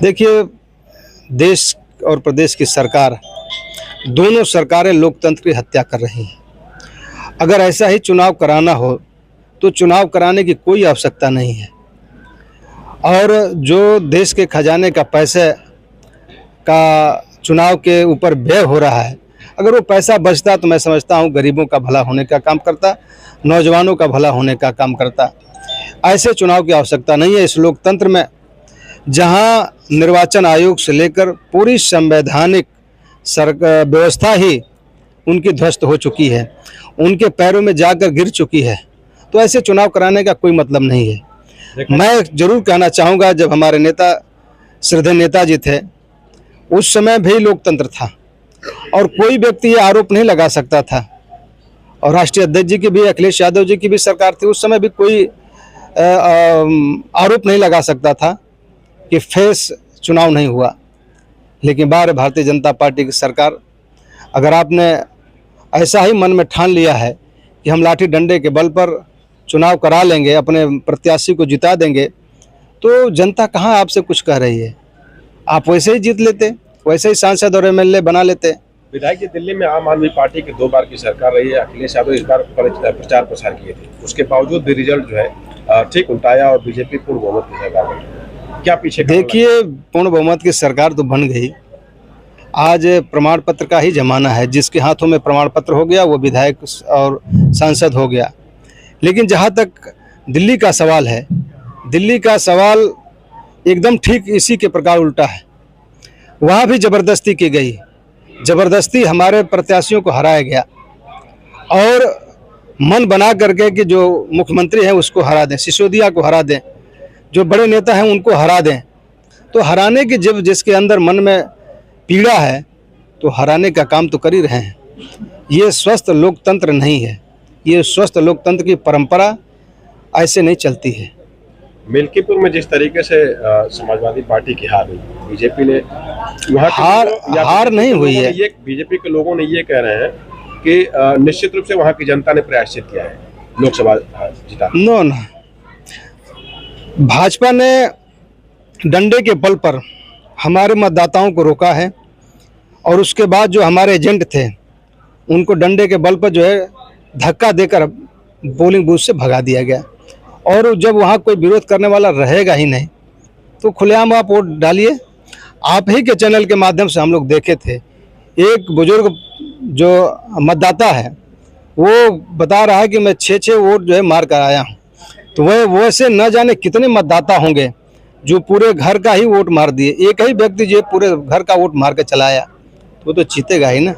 देखिए, देश और प्रदेश की सरकार, दोनों सरकारें लोकतंत्र की हत्या कर रही हैं। अगर ऐसा ही चुनाव कराना हो तो चुनाव कराने की कोई आवश्यकता नहीं है। और जो देश के खजाने का पैसे का चुनाव के ऊपर व्यय हो रहा है, अगर वो पैसा बचता तो मैं समझता हूँ गरीबों का भला होने का काम करता, नौजवानों का भला होने का काम करता। ऐसे चुनाव की आवश्यकता नहीं है इस लोकतंत्र में, जहाँ निर्वाचन आयोग से लेकर पूरी संवैधानिक व्यवस्था ही उनकी ध्वस्त हो चुकी है, उनके पैरों में जाकर गिर चुकी है। तो ऐसे चुनाव कराने का कोई मतलब नहीं है। मैं जरूर कहना चाहूँगा, जब हमारे नेता श्रद्धेय नेताजी थे उस समय भी लोकतंत्र था और कोई व्यक्ति ये आरोप नहीं लगा सकता था। और राष्ट्रीय अध्यक्ष जी की भी, अखिलेश यादव जी की भी सरकार थी, उस समय भी कोई आरोप नहीं लगा सकता था कि फेस चुनाव नहीं हुआ। लेकिन बार भारतीय जनता पार्टी की सरकार, अगर आपने ऐसा ही मन में ठान लिया है कि हम लाठी डंडे के बल पर चुनाव करा लेंगे, अपने प्रत्याशी को जिता देंगे, तो जनता कहाँ आपसे कुछ कह रही है। आप वैसे ही जीत लेते, वैसे ही सांसद और एमएलए बना लेते। विधायक जी, दिल्ली में आम आदमी पार्टी की 2 बार की सरकार रही है। अखिलेश यादव इस बार प्रचार प्रसार किए थे, उसके बावजूद भी रिजल्ट जो है ठीक उल्टा आया और बीजेपी पूर्ण बहुमत की सरकार बनी। क्या पीछे? देखिए, पूर्ण बहुमत की सरकार तो बन गई। आज प्रमाण पत्र का ही जमाना है, जिसके हाथों में प्रमाण पत्र हो गया वो विधायक और सांसद हो गया। लेकिन जहाँ तक दिल्ली का सवाल है, दिल्ली का सवाल एकदम ठीक इसी के प्रकार उल्टा है। वहाँ भी ज़बरदस्ती की गई, ज़बरदस्ती हमारे प्रत्याशियों को हराया गया और मन बना करके कि जो मुख्यमंत्री हैं उसको हरा दें, सिसोदिया को हरा दें, जो बड़े नेता हैं उनको हरा दें। तो हराने की जब जिसके अंदर मन में पीड़ा है तो हराने का काम तो कर ही रहे हैं। ये स्वस्थ लोकतंत्र नहीं है, ये स्वस्थ लोकतंत्र की परंपरा ऐसे नहीं चलती है। मिल्कीपुर में जिस तरीके से समाजवादी पार्टी की हार हुई, बीजेपी ने वहाँ हार नहीं हुई है। ये बीजेपी के लोगों ने ये कह रहे हैं कि निश्चित रूप से वहाँ की जनता ने प्रायश्चित किया है लोकसभा जिता। नो, भाजपा ने डंडे के बल पर हमारे मतदाताओं को रोका है और उसके बाद जो हमारे एजेंट थे उनको डंडे के बल पर जो है धक्का देकर पोलिंग बूथ से भगा दिया गया। और जब वहाँ कोई विरोध करने वाला रहेगा ही नहीं तो खुलेआम आप वोट डालिए। आप ही के चैनल के माध्यम से हम लोग देखे थे, एक बुजुर्ग जो मतदाता है वो बता रहा है कि मैं 6 वोट जो है मार कर आया हूँ। तो वह वैसे न जाने कितने मतदाता होंगे जो पूरे घर का ही वोट मार दिए। एक ही व्यक्ति जो पूरे घर का वोट मार के चलाया, वो तो जीतेगा ही ना।